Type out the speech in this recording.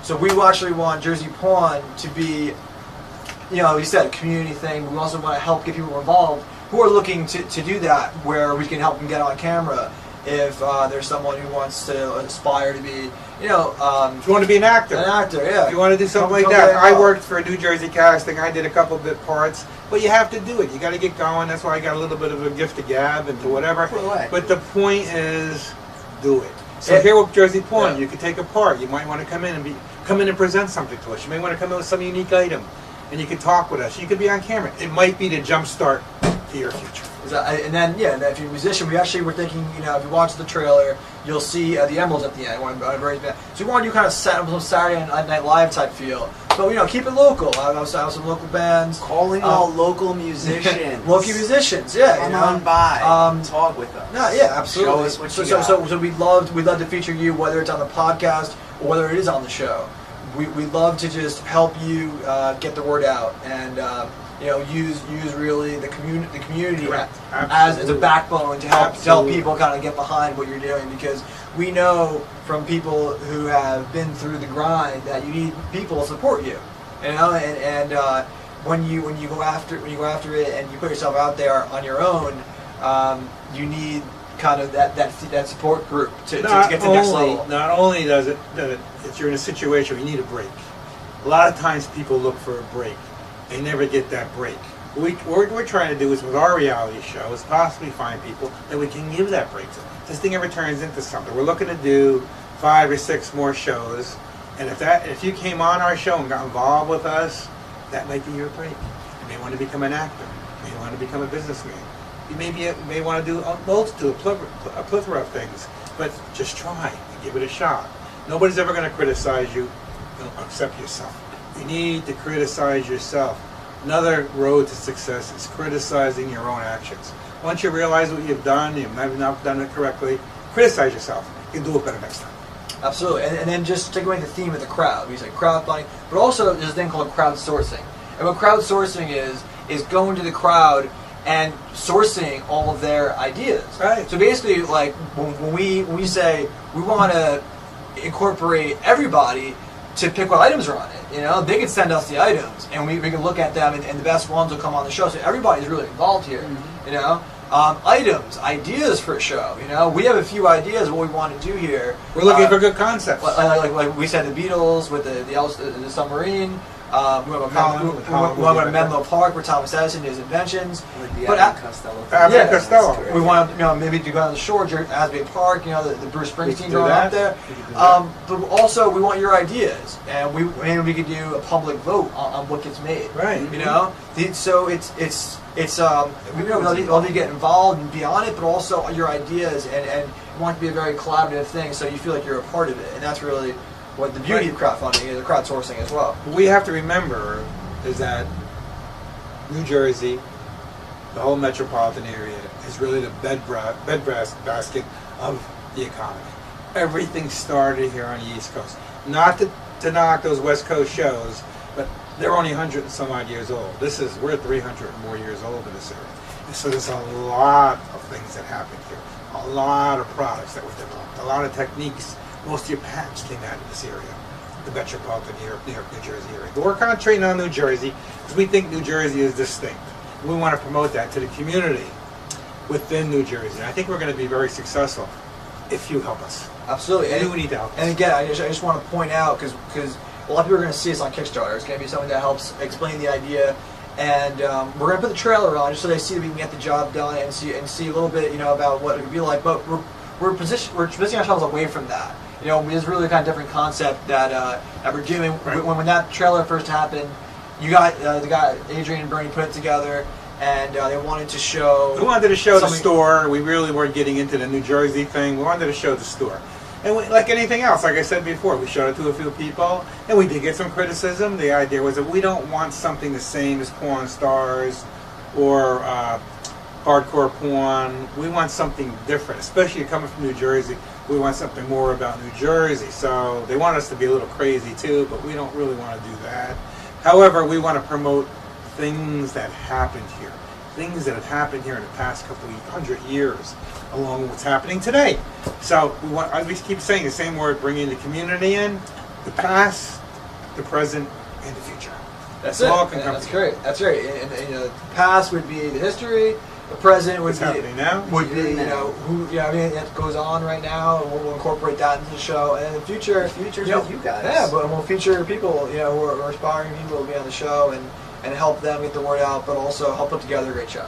So we actually want Jersey Pawn to be, you know, you said a community thing. We also want to help get people involved who are looking to do that, where we can help them get on camera. If there's someone who wants to aspire to be, you know, if you want to be an actor, yeah. If you want to do something like that, I worked for New Jersey Casting. I did a couple bit parts, but you have to do it. You got to get going. That's why I got a little bit of a gift to gab and to whatever. But the point is, do it. So here with Jersey Pawn, you could take a part. You might want to come in and present something to us. You may want to come in with some unique item, and you can talk with us. You could be on camera. It might be the jump start to your future. And then, if you're a musician, we actually were thinking, you know, if you watch the trailer, you'll see the emeralds at the end. So we want to do kind of some Saturday Night Live type feel. But, you know, keep it local. I have some local bands. Calling all local musicians. Local musicians, yeah. Come on by. Talk with us. No, yeah, absolutely. Show us what you got. So we'd love to feature you, whether it's on the podcast or whether it is on the show. We'd love to just help you get the word out and you know, use really the community as a backbone to help people kind of get behind what you're doing, because we know from people who have been through the grind that you need people to support you, you know, and when you go after it and you put yourself out there on your own, you need kind of that support group to get to the next level. Not only does it if you're in a situation where you need a break. A lot of times people look for a break. They never get that break. What we're trying to do is, with our reality show, is possibly find people that we can give that break to. This thing ever turns into something. We're looking to do 5 or 6 more shows, and if you came on our show and got involved with us, that might be your break. You may want to become an actor. You may want to become a businessman. You may want to do a plethora of things, but just try and give it a shot. Nobody's ever going to criticize you except yourself. You need to criticize yourself. Another road to success is criticizing your own actions. Once you realize what you've done, you've not done it correctly, criticize yourself. You can do it better next time. Absolutely. And then just take away the theme of the crowd. We say crowdfunding, but also there's a thing called crowdsourcing. And what crowdsourcing is going to the crowd and sourcing all of their ideas. Right. So basically, like when we say we want to incorporate everybody to pick what items are on it, you know, they can send us the items, and we can look at them, and the best ones will come on the show. So everybody's really involved here, you know. Items, ideas for a show, you know. We have a few ideas of what we want to do here. We're looking for good concepts. Like we said, the Beatles with the submarine. We went to Menlo Park where Thomas Edison did his inventions. But Costello. We want to, maybe to go down the shore, Asbury Park. You know, the Bruce Springsteen going up there. But also, we want your ideas, and maybe we could do a public vote on what gets made. Right. You know, so it's we love you to get involved and be on it, but also your ideas, and we want it to be a very collaborative thing, so you feel like you're a part of it, and that's really what the beauty of crowdfunding is, crowdsourcing as well. What we have to remember is that New Jersey, the whole metropolitan area, is really the basket of the economy. Everything started here on the East Coast. Not to knock those West Coast shows, but they're only 100 and some odd years old. We're 300 and more years old in this area. And so there's a lot of things that happened here. A lot of products that were developed. A lot of techniques. Most of your patents came out of this area, the metropolitan New York, New Jersey area. But we're concentrating on New Jersey because we think New Jersey is distinct. We want to promote that to the community within New Jersey. And I think we're going to be very successful if you help us. Absolutely. And we need to help us. And again, I just want to point out, because a lot of people are going to see us on Kickstarter. It's going to be something that helps explain the idea. And we're going to put the trailer on just so they see that we can get the job done and see a little bit, you know, about what it would be like. But we're positioning ourselves away from that. You know, it's really kind of different concept that we're doing. Right. When that trailer first happened, you got the guy Adrian and Bernie put it together, and they wanted to show. We wanted to show the store. We really weren't getting into the New Jersey thing. We wanted to show the store, and like anything else, like I said before, we showed it to a few people, and we did get some criticism. The idea was that we don't want something the same as Porn Stars or hardcore porn. We want something different, especially coming from New Jersey. We want something more about New Jersey. So they want us to be a little crazy too, but we don't really want to do that. However, we want to promote things that happened here. Things that have happened here in the past couple of 100 years, along with what's happening today. So we keep saying the same word, bringing the community in, the past, the present, and the future. That's It it. all can Yeah, come that's together. great. That's great. And, the past would be the history. The present would What's be happening now? would be who I mean it goes on right now, and we'll incorporate that into the show. And in the future, The future's you know, with you guys. Yeah, but we'll feature people who are aspiring people to be on the show and help them get the word out, but also help put together a great show.